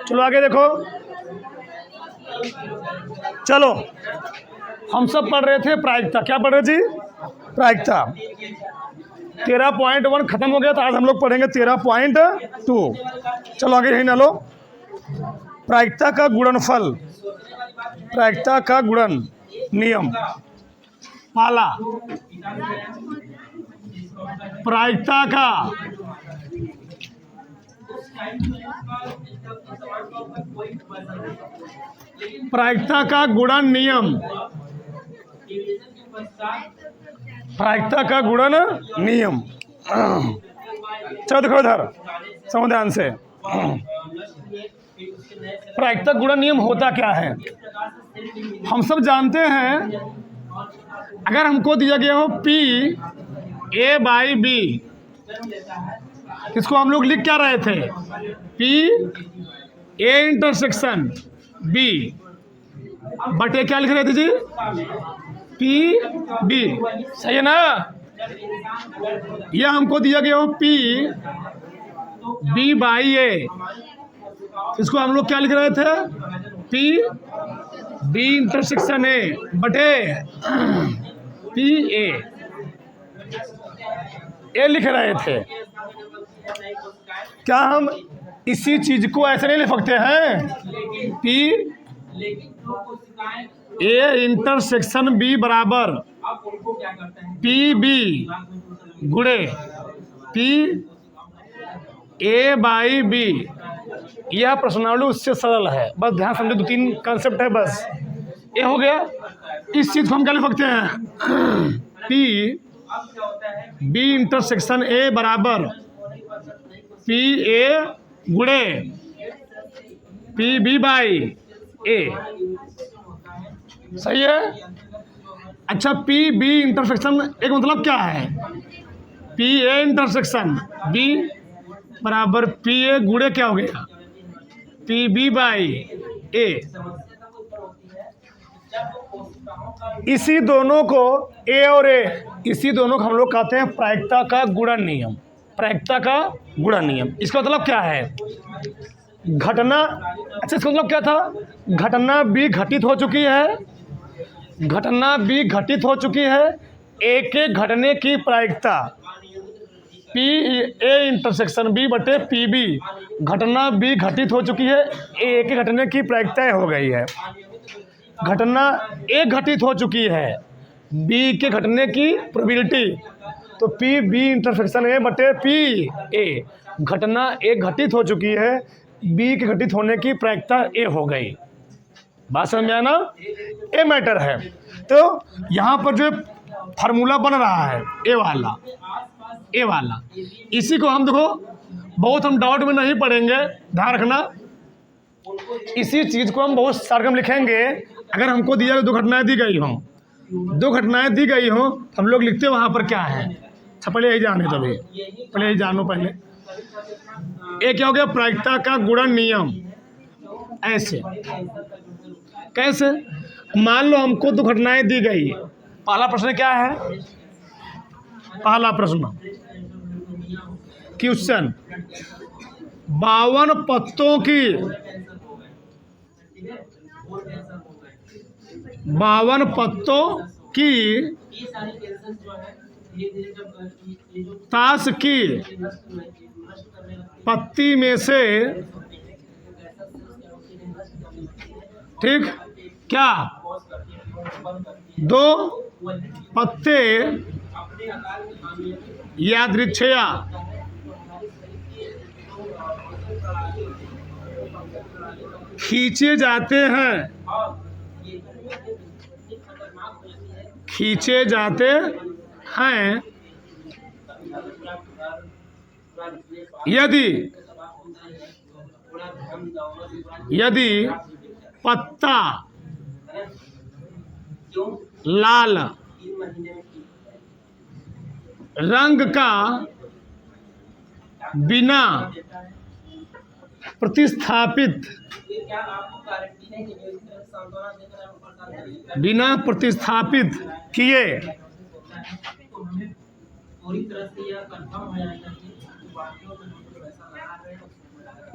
चलो आगे देखो। चलो हम सब पढ़ रहे थे प्रायिकता। क्या पढ़ रहे जी? प्रायिकता। 13.1 खत्म हो गया, तो आज हम लोग पढ़ेंगे 13.2। चलो आगे यही ना लो। प्रायिकता का गुणनफल, प्रायिकता का गुणन नियम। पहला, प्रायिकता का गुणन नियम, प्रायिकता का गुणन नियम। चलो देखो इधर, समझ ध्यान से। प्रायिकता गुणन नियम होता क्या है? हम सब जानते हैं, अगर हमको दिया गया हो P/A/B, इसको हम लोग लिख क्या रहे थे? P/A इंटरसेक्शन B बटे क्या लिख रहे थे जी? P/B। सही है ना? यह हमको दिया गया हो P/B/A, इसको हम लोग क्या लिख रहे थे? P/B इंटरसेक्शन A बटे P/A, ये लिख रहे थे। क्या हम इसी चीज को ऐसे नहीं लिख सकते हैं? P/A इंटरसेक्शन B बराबर P/B गुणे P/A/B। यह प्रश्नावली उससे सरल है, बस ध्यान समझो, 2-3 कंसेप्ट है बस। ये हो गया। इस चीज को हम क्या लिख सकते हैं? P/B इंटरसेक्शन A बराबर P/A गुणे P/B/A। सही है? अच्छा, P/B इंटरसेक्शन A का मतलब क्या है? P/A इंटरसेक्शन B बराबर P/A गुणे क्या हो गया? P/B/A। इसी दोनों को A और A, इसी दोनों को हम लोग कहते हैं प्रायिकता का गुणन नियम। प्रायिकता का गुणन नियम, इसका मतलब क्या है? घटना, अच्छा इसका मतलब क्या था? घटना B घटित हो चुकी है, घटना B घटित हो चुकी है। A के घटने की प्रायिकता P/A इंटरसेक्शन B बटे P/B, घटना B घटित हो चुकी है, A के घटने की प्रायिकता हो गई है। घटना A घटित हो चुकी है, B के घटने की प्रोबेबिलिटी, तो P/B इंटरसेक्शन A बटे P/A। घटना A घटित हो चुकी है, B के घटित होने की प्रायिकता A हो गई। बात समझ में आया ना? ये मैटर है। तो यहाँ पर जो फार्मूला बन रहा है ए वाला, इसी को हम देखो, बहुत हम डाउट में नहीं पढ़ेंगे, ध्यान रखना। इसी चीज को हम बहुत सरगम लिखेंगे। अगर हमको दिया 2 घटनाएं दी गई हों, 2 घटनाएं दी गई हों, हम लोग लिखते वहां पर क्या है। अच्छा पहले यही जाने दो, पहले यही जानो। पहले ये क्या हो गया? प्रायिकता का गुणन नियम। ऐसे कैसे? मान लो हमको 2 घटनाएं दी गई। पहला प्रश्न क्या है? पहला प्रश्न, क्वेश्चन, 52 पत्तों की 52 पत्तों की ताश की पत्ती में से, ठीक, क्या 2 पत्ते यादृच्छया खींचे जाते हैं, यदि पत्ता लाल रंग का बिना प्रतिस्थापित किए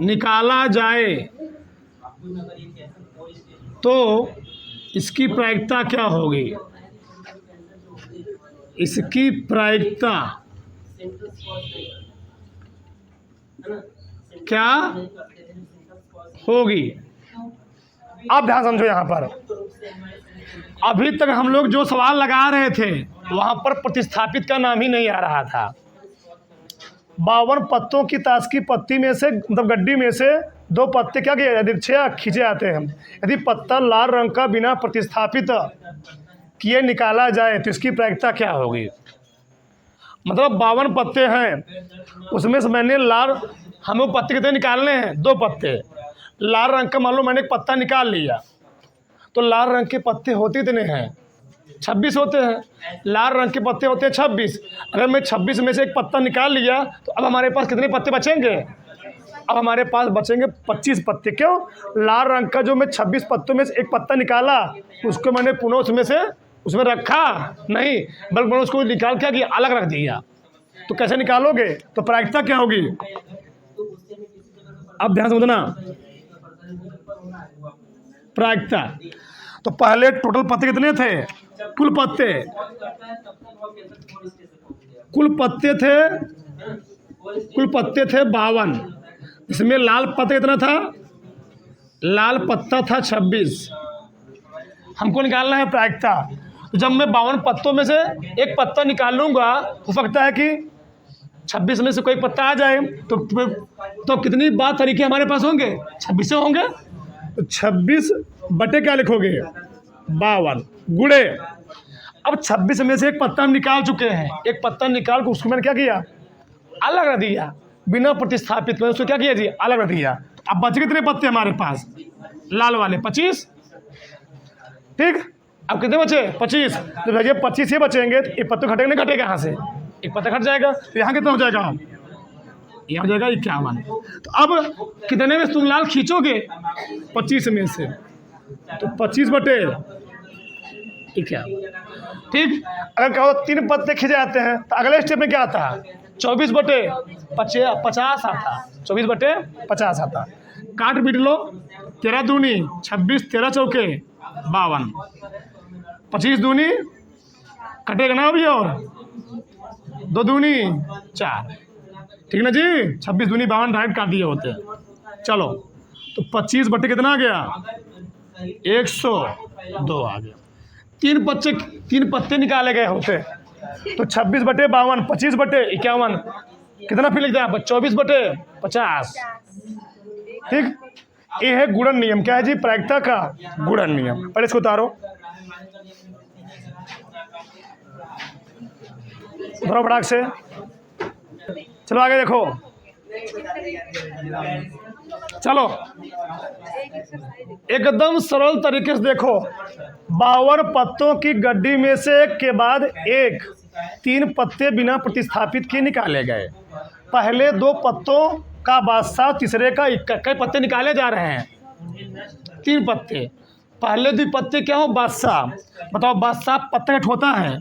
निकाला जाए तो इसकी प्रायिकता क्या होगी? इसकी प्रायिकता क्या होगी? आप ध्यान समझो यहाँ पर। अभी तक हम लोग जो सवाल लगा रहे थे वहाँ पर प्रतिस्थापित का नाम ही नहीं आ रहा था। 52 पत्तों की ताश की पत्ती में से, मतलब गड्डी में से 2 पत्ते क्या किए जाते, 6 खींचे जाते हैं। यदि पत्ता लाल रंग का बिना प्रतिस्थापित किए निकाला जाए तो इसकी प्रायिकता क्या होगी? मतलब 52 पत्ते हैं, उसमें से मैंने लाल, हमें पत्ते कितने निकालने हैं? 2 पत्ते। लाल रंग का मान लो मैंने एक पत्ता निकाल लिया, तो लाल रंग के पत्ते होते कितने हैं? 26 होते हैं। लाल रंग के पत्ते होते हैं 26। अगर मैं 26 में से एक पत्ता निकाल लिया तो अब हमारे पास कितने पत्ते बचेंगे? अब हमारे पास बचेंगे 25 पत्ते। क्यों? लाल रंग का जो मैं 26 पत्तों में से एक पत्ता निकाला, उसको मैंने पुनः उसमें रखा नहीं, बल्कि मैंने उसको निकाल क्या किया? अलग रख दिया। तो कैसे निकालोगे? तो प्रायिकता क्या होगी? अब ध्यान समझना, प्रायिकता। तो पहले टोटल पत्ते कितने थे? कुल पत्ते थे 52। इसमें लाल पत्ता कितना था? लाल पत्ता था 26। हमको निकालना है प्रायिकता। तो जब मैं 52 पत्तों में से एक पत्ता निकाल लूँगा, हो सकता है कि 26 में से कोई पत्ता आ जाए, तो कितनी बार तरीके हमारे पास होंगे? 26 होंगे। तो 26 बटे क्या लिखोगे? 52 गुणे। अब 26 में से एक पत्ता हम निकाल चुके हैं। एक पत्ता निकाल के उसको मैंने क्या किया? अलग रख दिया। बिना प्रतिस्थापित में उसको क्या किया जी? अलग रख दिया। अब बचे कितने पत्ते हमारे पास? लाल वाले 25। ठीक, अब कितने बचे? 25। तो भैया 25 ही बचेंगे, तो एक पत्ता घटेगा नहीं? घटेगा यहाँ से एक पत्ता घट जाएगा, तो यहाँ कितना हो जाएगा? यहाँ हो जाएगा 51। तो अब कितने में तुम लाल खींचोगे? 25 में से, तो 25 बटे 51। ठीक, अगर कहो 3 पत्ते खींचे जाते हैं तो अगले स्टेप में क्या आता है? 24 बटे 50 आता। 24 बटे 50 आता। काट पीट लो, 13 दूनी 26, 13 चौके 52, 25 दूनी कटेगा ना अभी, और 2 दूनी 4। ठीक ना जी? 26 दूनी 52 डायरेक्ट काट दिए होते हैं। चलो, तो 25 बटे कितना आ गया? 102 आ गया। 3 पत्ते निकाले गए होते, तो 26 बटे 52, 25 बटे 51, कितना फिर लिखते हैं? 24 बटे 50। ठीक, ये है गुणन नियम। क्या है जी? प्रायिकता का गुणन नियम। पहले इसको उतारो, उतारो फटाक से। चलो आगे देखो, चलो एकदम सरल तरीके से देखो। 52 पत्तों की गड्डी में से एक के बाद एक 3 पत्ते बिना प्रतिस्थापित किए निकाले गए। पहले 2 पत्तों का बादशाह, तीसरे का इक्का। कई पत्ते निकाले जा रहे हैं? 3 पत्ते। पहले 2 पत्ते क्या हो? बादशाह। बताओ, बादशाह पत्ते का होता है?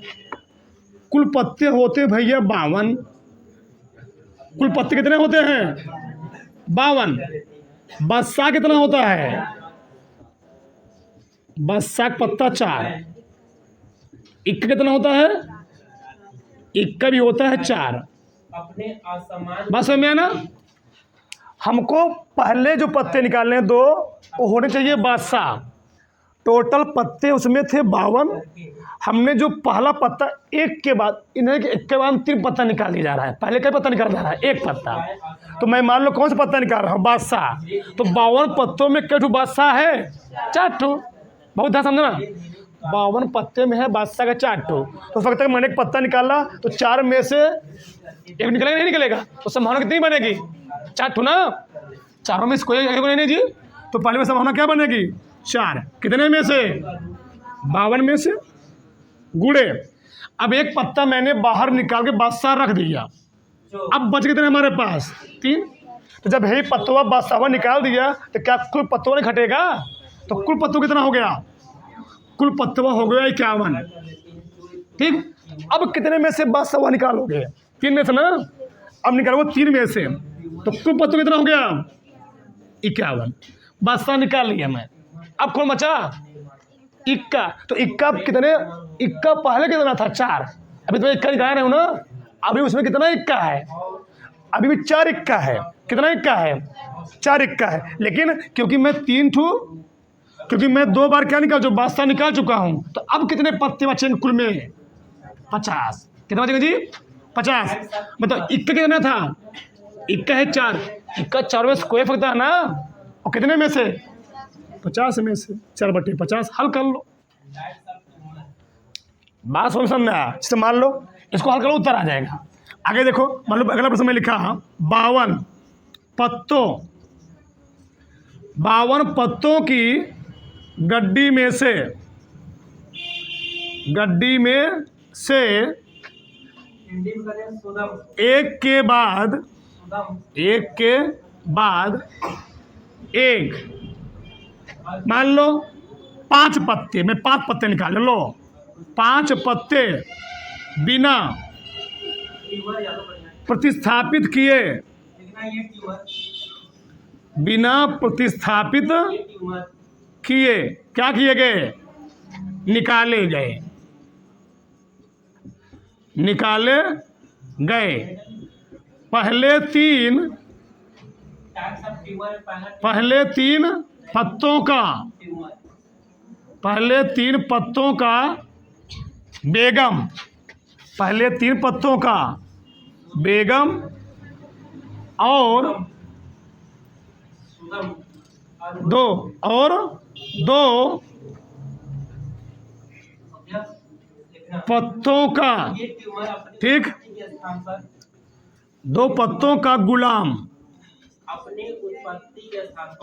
कुल पत्ते होते भैया 52। कुल पत्ते कितने होते हैं? 52। बादशाह कितना होता है? बादशाह पत्ता 4। इक्का कितना होता है? इक्का भी होता है 4। बस समझ में आया ना? हमको पहले जो पत्ते निकालने 2 वो होने चाहिए बादशाह। टोटल पत्ते उसमें थे 52। हमने जो पहला पत्ता एक के बाद, इन्हें एक के बाद 3 पत्ता निकाल लिया जा रहा है। पहले क्या पत्ता निकाला जा रहा है? 1 पत्ता। तो मैं मान लो कौन सा पत्ता निकाल रहा हूँ? बादशाह। तो 52 पत्तों में कै ठो बादशाह है? 4 ठो। बहुत ध्यान समझना, 52 पत्ते में है बादशाह का 4 ठो। तो उस वक्त तक मैंने एक पत्ता निकाला, तो 4 में से एक निकलेगा नहीं निकलेगा? तो संभावना कितनी बनेगी? 4 ठो ना? चारों में से कोई एक नहीं जी। तो पहले में संभावना क्या बनेगी? 4। कितने में से? 52 में से गुणे। अब एक पत्ता मैंने बाहर निकाल के बादशाह रख दिया। अब बच कितने हमारे पास? 3। तो जब यही पत्तवा बादशाह निकाल दिया तो क्या कुल पत्तों ने घटेगा? तो कुल पत्तों कितना हो गया? कुल पत्तवा हो गया 51। ठीक, अब कितने में से बादशाह निकालोगे? 3 में से ना? अब निकालोगे 3 में से, तो कुल पत्तों कितना हो गया? 51। बादशाह निकाल लिया मैं। अब कौन बचा? इक्का। तो इक्का कितने, इक्का पहले कितना था? 4। अभी तो इक्का निकाल रहे हो ना, अभी उसमें कितना इक्का है? अभी भी 4 इक्का है। कितना इक्का है? 4 इक्का है। लेकिन क्योंकि मैं 2 बार क्या निकाल, जो बादशाह निकाल चुका हूं, तो अब कितने पत्ते बचेंगे कुल में? 50। कितना बचेगा जी? 50। मतलब इक्का कितना था? इक्का है 4। इक्का 4 में स्क्वायर सकता है ना, और कितने में से? 50 में से 4/50। हल कर लो। बात समझ में आया? इससे मान लो इसको हल करो, उत्तर आ जाएगा। आगे देखो, मान लो अगला प्रश्न में लिखा 52 पत्तों, 52 पत्तों की गड्डी में से एक के बाद एक, मान लो 5 पत्ते, मैं 5 पत्ते निकाल लो। 5 पत्ते बिना प्रतिस्थापित किए क्या किए गए? निकाले गए। पहले तीन पत्तों का बेगम और दो पत्तों का, ठीक, 2 पत्तों का गुलाम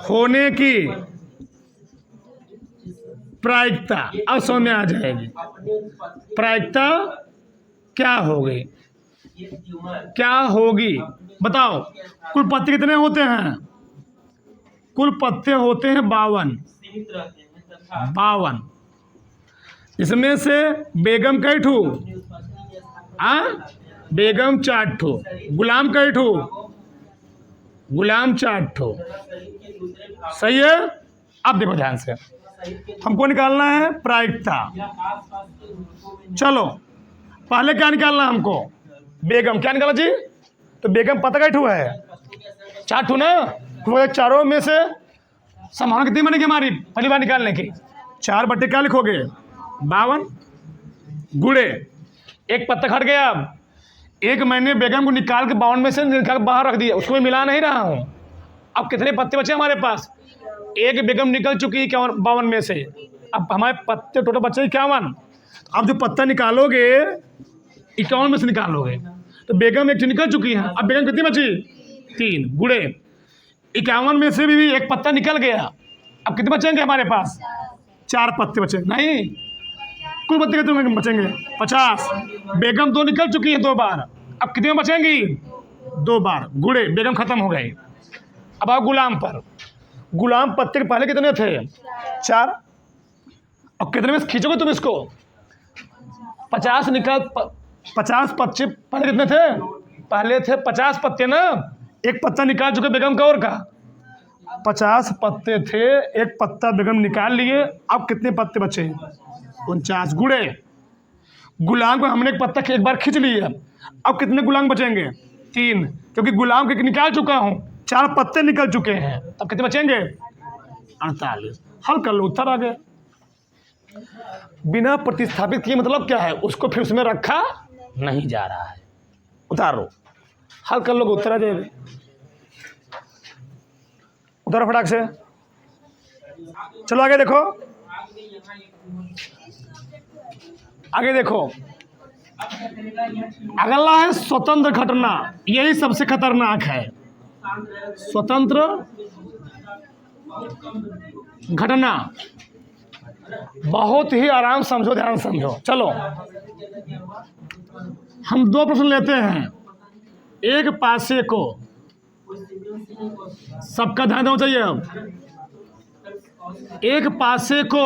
होने की प्रायिकता। अब समझ में आ जाएगी प्रायिकता क्या होगी। बताओ, कुल पत्ते कितने होते हैं? कुल पत्ते होते हैं 52। इसमें से बेगम कई ठू? बेगम 4 ठो। गुलाम कई ठू? गुलाम 4 ठो। सही है। अब देखो ध्यान से, हमको निकालना है प्रायिकता। चलो पहले क्या निकालना है हमको? बेगम। क्या निकाला जी? तो बेगम पता कई ठू है? 4 ठू ना। तो चारों में से संभावना कितनी बनेगी हमारी पहली बार निकालने की? 4 क्या लिखोगे? 52 गुणे एक पत्ता हट गया। अब एक मैंने बेगम को निकाल के 52 में से निकाल के बाहर रख दिया, उसको मैं मिला नहीं रहा हूँ। अब कितने पत्ते बचे हमारे पास? एक बेगम निकल चुकी है 52 में से। अब हमारे पत्ते टोटल बचे 51। अब जो पत्ता निकालोगे 51 में से निकालोगे, तो बेगम एक निकल चुकी है। अब बेगम कितनी बची? 3 गुणे 51 में से भी एक पत्ता निकल गया। अब कितने बचेंगे हमारे पास? 4 पत्ते बचे। नहीं, कुल पत्ते कितने बचेंगे? 50। बेगम 2 निकल चुकी है 2 बार। अब कितने बचेंगी? 2 बार गुणे बेगम खत्म हो गई। अब आओ गुलाम पर। गुलाम पत्ते के पहले कितने थे? 4। अब कितने में खींचोगे तुम इसको? 50 निकल 50 पत्ते पहले कितने थे? पहले थे 50 पत्ते ना। एक पत्ता निकाल चुके बेगम का, और का 50 पत्ते थे, एक पत्ता बेगम निकाल लिए। अब कितने पत्ते बचे? 49 गुणे गुलाम को हमने एक पत्ता एक बार खींच लिया। अब कितने गुलाम बचेंगे? 3, क्योंकि गुलाम के निकाल चुका हूँ। 4 पत्ते निकल चुके हैं। अब कितने बचेंगे? 48। हल कर लो, उत्तर आ गया। बिना प्रतिस्थापित किए मतलब क्या है? उसको फिर उसमें रखा नहीं जा रहा है। उतारो, हल कर लो, उत्तर आ जाएगा। उतारो फटाक से। चलो आगे देखो, आगे देखो। अगला है स्वतंत्र घटना। यही सबसे खतरनाक है। स्वतंत्र घटना बहुत ही आराम, समझो, ध्यान समझो। चलो हम 2 प्रश्न लेते हैं। एक पासे को, सबका ध्यान देना चाहिए। अब एक पासे को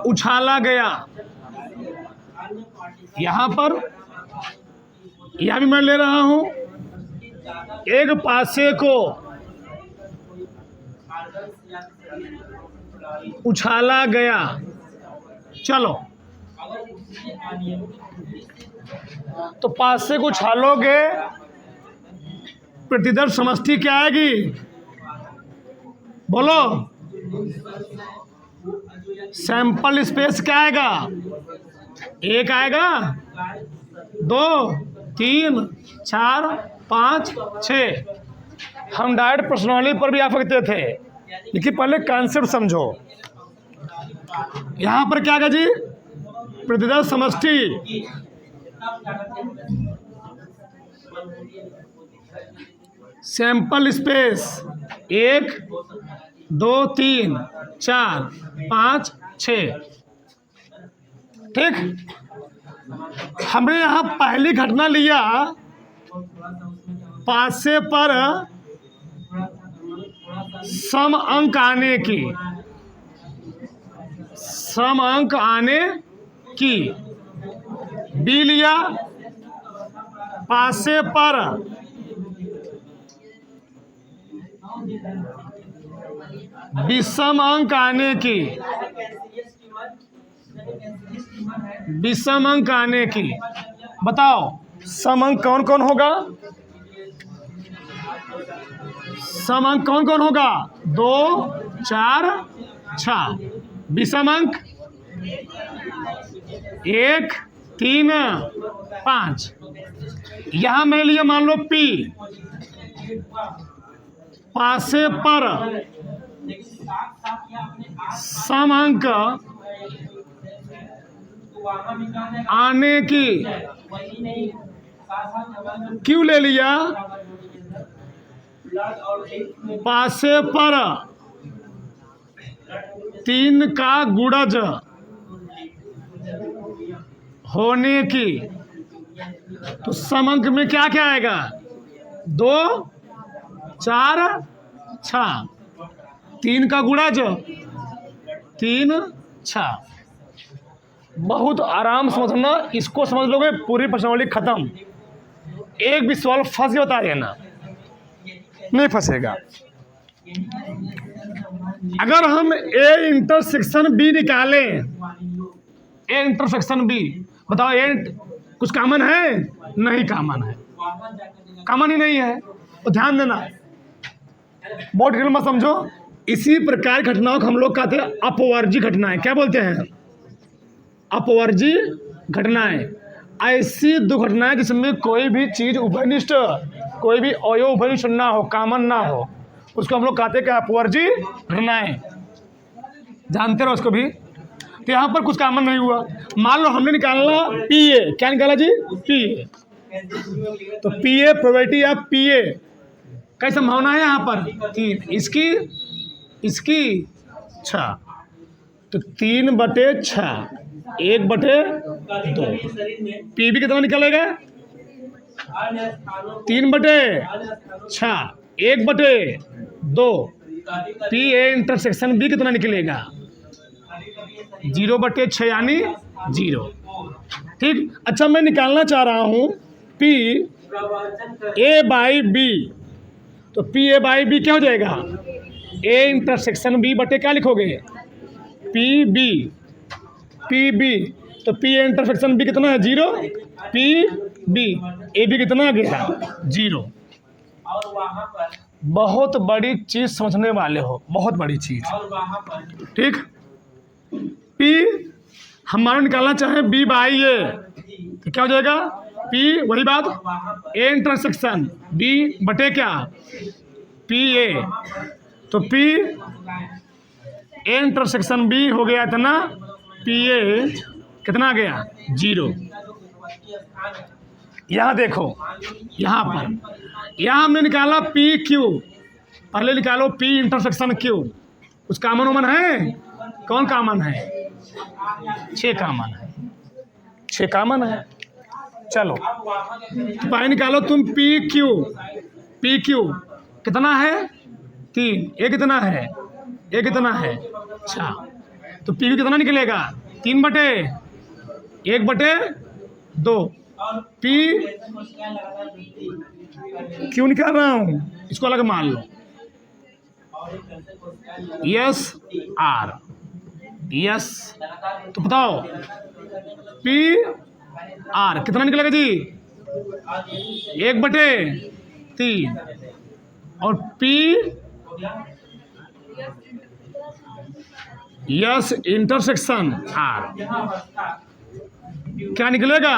उछाला गया। यहां पर यह भी मैं ले रहा हूं। एक पासे को उछाला गया। चलो, तो पासे को उछालोगे, प्रतिदर्श समष्टि क्या आएगी? बोलो। सैंपल स्पेस क्या आएगा? एक आएगा, 2, 3, 4, 5, 6। हम डायरेक्ट प्रश्नावली पर भी आ सकते थे, लेकिन पहले कॉन्सेप्ट समझो। यहां पर क्या आएगा जी? प्रतिदर्श समष्टि। Sample space 1, 2, 3, 4, 5, 6। ठीक। हमने यहां पहली घटना लिया, पासे पर सम अंक आने की, सम अंक आने की। बी लिया, पासे पर विषम अंक आने की, विषम अंक आने की। बताओ सम अंक कौन कौन होगा? सम अंक कौन कौन होगा? 2, 4, 6। विषम अंक 1, 3, 5। यहां मैं लिया, मान लो P, पासे पर सम अंक आने की। क्यों ले लिया? पासे पर 3 का गुणज होने की। तो सम अंक में क्या क्या आएगा? 2, 4, 6। 3 का गुणज 3, 6। बहुत आराम समझना, इसको समझ लोगे पूरी प्रश्नावली खत्म। एक भी सवाल फंस गया बता देना, नहीं फंसेगा। अगर हम ए इंटरसेक्शन बी निकालें, ए इंटरसेक्शन बी, बताओ ए कुछ कॉमन है? नहीं कॉमन है, कॉमन ही नहीं है। तो ध्यान देना, बहुत डिटेल में समझो। इसी प्रकार घटनाओं को हम लोग कहते हैं अपवर्जी घटनाएं। क्या बोलते हैं? अपवर्जी घटनाएं। ऐसी दुर्घटनाएं जिसमें कोई भी चीज उभयनिष्ठ, कोई भी अवयव उभयनिष्ठ ना हो, कॉमन ना हो, उसको हम लोग कहते हैं कि अपवर्जी घटनाएं। जानते रहो उसको भी। तो यहाँ पर कुछ कॉमन नहीं हुआ। मान लो हमने निकालना पीए। क्या निकाला जी? पीए। तो पीए, प्रोबेबिलिटी ऑफ पीए, क्या संभावना है यहाँ पर? 3। इसकी 6। तो 3/6, 1/2। पी भी कितना निकलेगा? 3/6, 1/2। पी ए इंटरसेक्शन बी कितना निकलेगा? 0/6 यानी 0। ठीक। अच्छा, मैं निकालना चाह रहा हूं पी ए बाई बी। तो पी ए बाई बी क्या हो जाएगा? ए इंटरसेक्शन बी बटे क्या लिखोगे? P B. P B. तो पी ए इंटरसेक्शन बी कितना है? 0। पी बी ए बी कितना आ गया? 0। बहुत बड़ी चीज समझने वाले हो, बहुत बड़ी चीज। ठीक। पी हमारा निकालना चाहे बी बाई ए, तो क्या हो जाएगा? पी, वही बात, ए इंटरसेक्शन बी बटे क्या? P A. तो पी ए इंटरसेक्शन बी हो गया इतना, पी ए कितना आ गया? 0। यहाँ देखो, यहाँ पर यहाँ हमने निकाला पी क्यू। पहले निकालो पी इंटरसेक्शन क्यू। कुछ कॉमन वॉमन है? कौन कॉमन है? 6 कॉमन है। 6 कॉमन है। चलो, तो पहले निकालो तुम पी क्यू। पी क्यू कितना है? 3। ए कितना है? ए कितना है? 6। तो पी क्यू कितना निकलेगा? 3/1/2। पी क्यों निकाल रहा हूं, इसको अलग मान लो, यस आर, यस, तो बताओ पी आर कितना निकलेगा जी, 1/3 और पी यस इंटरसेक्शन आर क्या निकलेगा,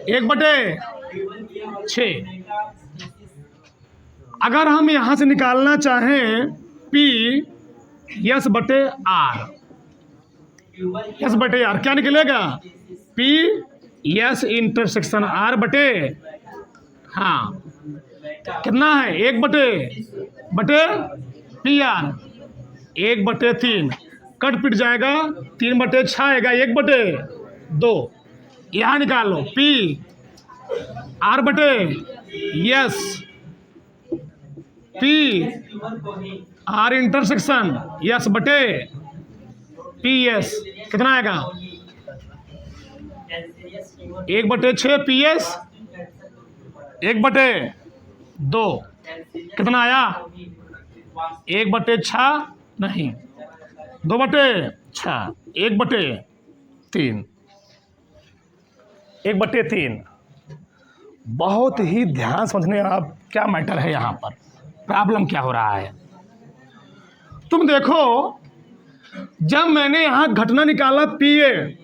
1/6। अगर हम यहां से निकालना चाहें पी यस बटे आर, यस बटे आर क्या निकलेगा, पी यस इंटरसेक्शन आर बटे, हाँ कितना है, 1/बटे पी आर, 1/3 कट पिट जाएगा, 3/6 आएगा, 1/2 यहाँ निकाल लो, पी आर बटे yes, P R intersection yes बटे पी एस कितना आएगा, 1/6 पी एस, 1/2 कितना आया, 1/6 नहीं, 2/6, 1/3, 1/3। बहुत ही ध्यान समझने आप क्या मैटर है, यहाँ पर प्रॉब्लम क्या हो रहा है। तुम देखो, जब मैंने यहाँ घटना निकाला पी ए,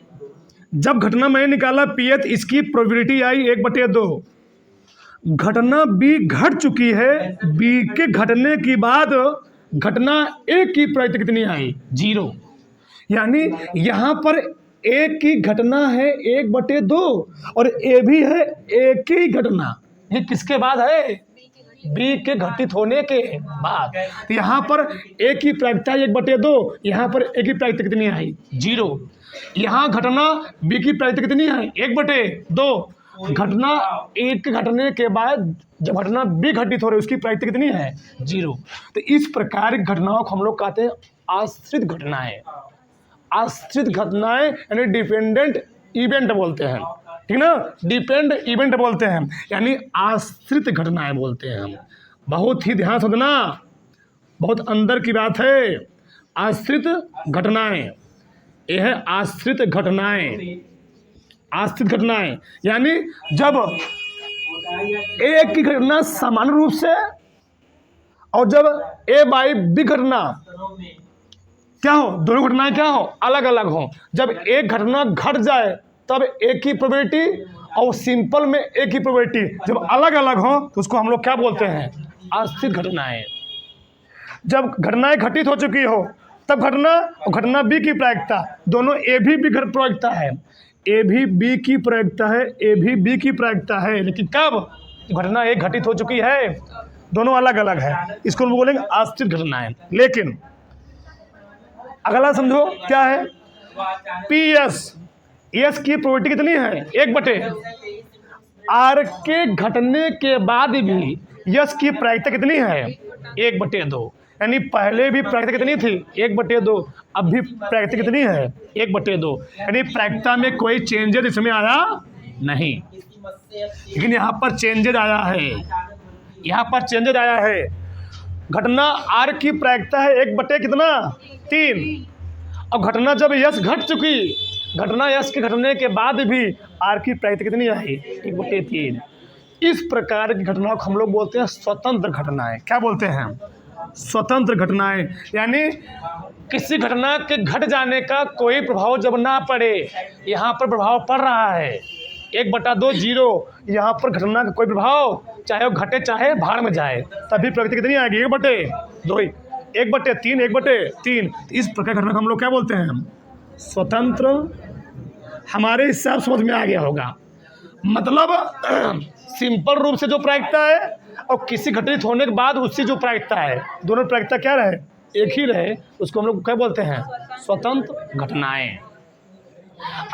जब घटना मैंने निकाला पी ए तो इसकी प्रोबेबिलिटी आई 1/2। घटना बी घट चुकी है, बी के घटने के बाद घटना ए की प्रोबेबिलिटी कितनी आई, 0। यानी यहाँ पर ए की घटना है 1/2 और ए भी है ए की घटना, ये किसके बाद है, बी के घटित होने के बाद। तो यहाँ पर ए की प्रायिकता 1/2, यहाँ पर ए की प्रायिकता कितनी आई, 0। यहाँ घटना बी की प्रायिकता कितनी है, 1/2। घटना ए के घटने के बाद जब घटना बी घटित हो रही है उसकी प्रायिकता कितनी है, 0। तो इस प्रकार की घटनाओं को हम लोग कहते हैं आश्रित घटनाएं। आश्रित घटनाएं यानी डिपेंडेंट इवेंट बोलते हैं, ठीक ना, डिपेंड इवेंट बोलते हैं, यानी आश्रित घटनाएं बोलते हैं हम। बहुत ही ध्यान समझना, बहुत अंदर की बात है। आश्रित घटनाएं, यह है आश्रित घटनाएं। आश्रित घटनाएं यानी जब एक की घटना समान रूप से और जब ए बाई बी घटना क्या हो, दोनों घटनाएं क्या हो, अलग अलग हो। जब एक घटना घट जाए तब एक की प्रोबेबिलिटी और सिंपल में एक की प्रोबेबिलिटी जब अलग अलग हो तो उसको हम लोग क्या बोलते हैं, आश्रित घटनाएं। जब घटनाएं घटित हो चुकी हो तब घटना और घटना बी की प्रायिकता दोनों ए भी बी प्रायिकता है, ए भी बी की प्रायिकता है, ए भी बी की प्रायिकता है। लेकिन कब घटना एक घटित हो चुकी है, दोनों अलग अलग है, इसको हम बोलेंगे आश्रित घटनाएं। लेकिन अगला समझो क्या है, पी एस, एस की प्रोबेबिलिटी कितनी है, 1/आर के घटने के बाद भी यस की प्रायिकता कितनी है, 1/2। यानी पहले भी प्रायिकता कितनी थी, 1/2, अब भी प्रायिकता कितनी है, 1/2। यानी प्रायिकता में कोई चेंजेज इसमें आया नहीं, लेकिन यहाँ पर चेंजेज आया है, यहाँ पर चेंजेज आया है। घटना आर की प्रायिकता है 1/3 और घटना जब यस घट चुकी, घटना यस के घटने के बाद भी आर की प्रायिकता कितनी आई, 1/3। इस प्रकार की घटनाओं को हम लोग बोलते हैं स्वतंत्र घटनाएं। क्या बोलते हैं, स्वतंत्र घटनाएं। यानी किसी घटना के घट जाने का कोई प्रभाव जब ना पड़े, यहाँ पर प्रभाव पड़ रहा है 1/2 0, यहाँ पर घटना का कोई प्रभाव चाहे वो घटे चाहे भाड़ में जाए तभी प्रगति कितनी आएगी, 1/2, 1/3, 1/3। इस प्रकार घटना को हम लोग क्या बोलते हैं, स्वतंत्र। हमारे हिसाब समझ में आ गया होगा, मतलब सिंपल रूप से जो प्रायिकता है और किसी घटित होने के बाद उसकी जो प्रायिकता है, दोनों प्रायिकता क्या रहे, एक ही रहे, उसको हम लोग क्या बोलते हैं, स्वतंत्र घटनाएं।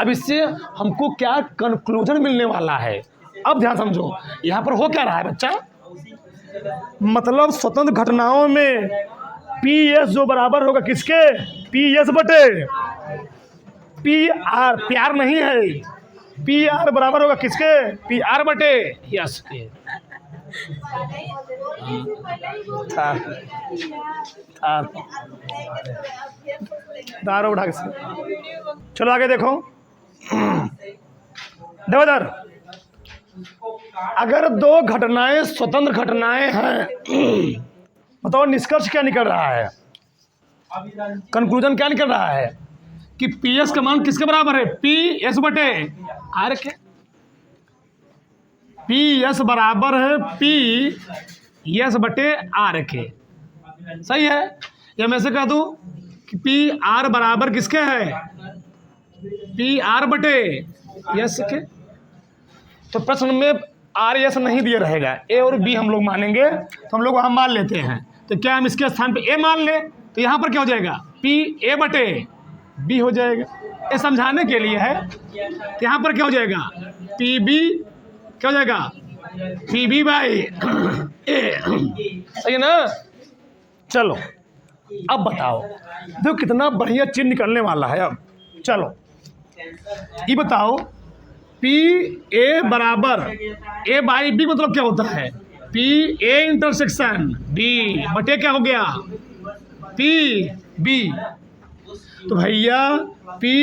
अब इससे हमको क्या कंक्लूजन मिलने वाला है, अब ध्यान समझो। यहाँ पर हो क्या रहा है बच्चा, मतलब स्वतंत्र घटनाओं में पी एस जो बराबर होगा किसके, पी एस बटे पी आर। प्यार नहीं है, पी आर बराबर होगा किसके? पी आर बटे यस के। था दारो उठा के। चलो आगे देखो। देखो इधर, अगर दो घटनाएं स्वतंत्र घटनाएं हैं, बताओ निष्कर्ष क्या निकल रहा है? कंक्लूजन क्या निकल रहा है? कि पी एस का मान किसके बराबर है? पी एस बटे आर के। पी एस बराबर है पी एस बटे आर के। सही है? या मैं से कह दूं कि पी आर बराबर किसके है? पी आर बटे यस के। तो प्रश्न में आर एस नहीं दिया रहेगा, ए और बी हम लोग मानेंगे, तो हम लोग वहां मान लेते हैं। तो क्या हम इसके स्थान पे ए मान ले, तो यहाँ पर क्या हो जाएगा? पी ए बटे बी हो जाएगा। ये समझाने के लिए है। तो यहाँ पर क्या हो जाएगा? पी बी क्या हो जाएगा? पी बी बाई ए। सही है ना? चलो अब बताओ, देखो कितना बढ़िया चिन्ह निकलने वाला है। अब चलो ये बताओ, पी ए बराबर ए बाई बी मतलब क्या होता है? पी ए इंटरसेक्शन बी बटे क्या हो गया? P B. तो भैया पी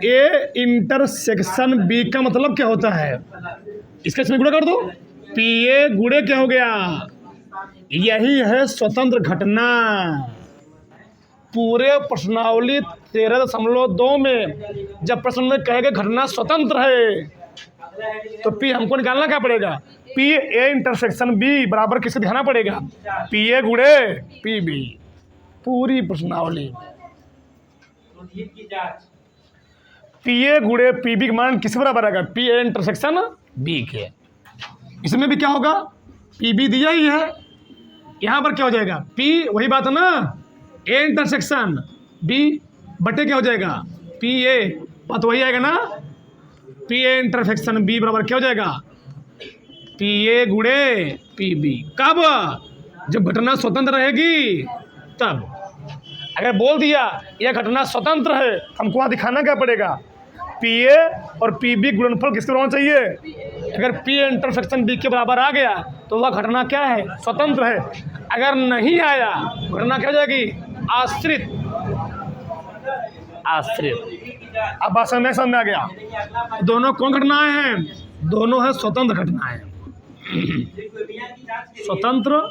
ए इंटरसेक्शन बी का मतलब क्या होता है? इसका इसमें गुणा कर दो। पी ए गुणे क्या हो गया? यही है स्वतंत्र घटना। पूरे प्रश्नावली 13.2 में जब प्रश्न में कहेगा घटना स्वतंत्र है, तो पी हमको निकालना क्या पड़ेगा? पी ए इंटरसेक्शन बी बराबर किससे दिखाना पड़ेगा? पी ए गुणे पी बी। पूरी प्रश्नावली पी ए गुणे पी बी का मान किस बराबर आएगा? पी ए इंटरसेक्शन बी के। इसमें भी क्या होगा? पी बी दिया ही है, यहाँ पर क्या हो जाएगा? पी वही बात है ना, ए इंटरसेक्शन बी बटे क्या हो जाएगा? पी ए, बात वही आएगा ना। पी ए इंटरसेक्शन बी बराबर क्या हो जाएगा? पी ए गुणे पी बी। कब? जब घटना स्वतंत्र रहेगी तब। अगर बोल दिया यह घटना स्वतंत्र है, हमको वहाँ दिखाना क्या पड़ेगा? पी ए और पी बी गुणनफल किसके होना चाहिए? अगर पी ए इंटरसेक्शन बी के बराबर आ गया तो वह घटना क्या है? स्वतंत्र है। अगर नहीं आया घटना क्या हो जाएगी? आश्रित। आश्रित। अब बात समझ में आ गया? दोनों कौन घटनाएं हैं? दोनों है स्वतंत्र घटनाएं। स्वतंत्र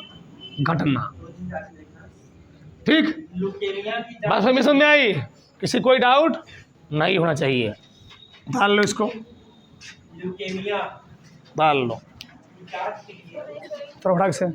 घटना। ठीक, बात समझ में आई? किसी कोई डाउट नहीं होना चाहिए। डाल लो इसको, डाल लो थोड़ा फटाक से।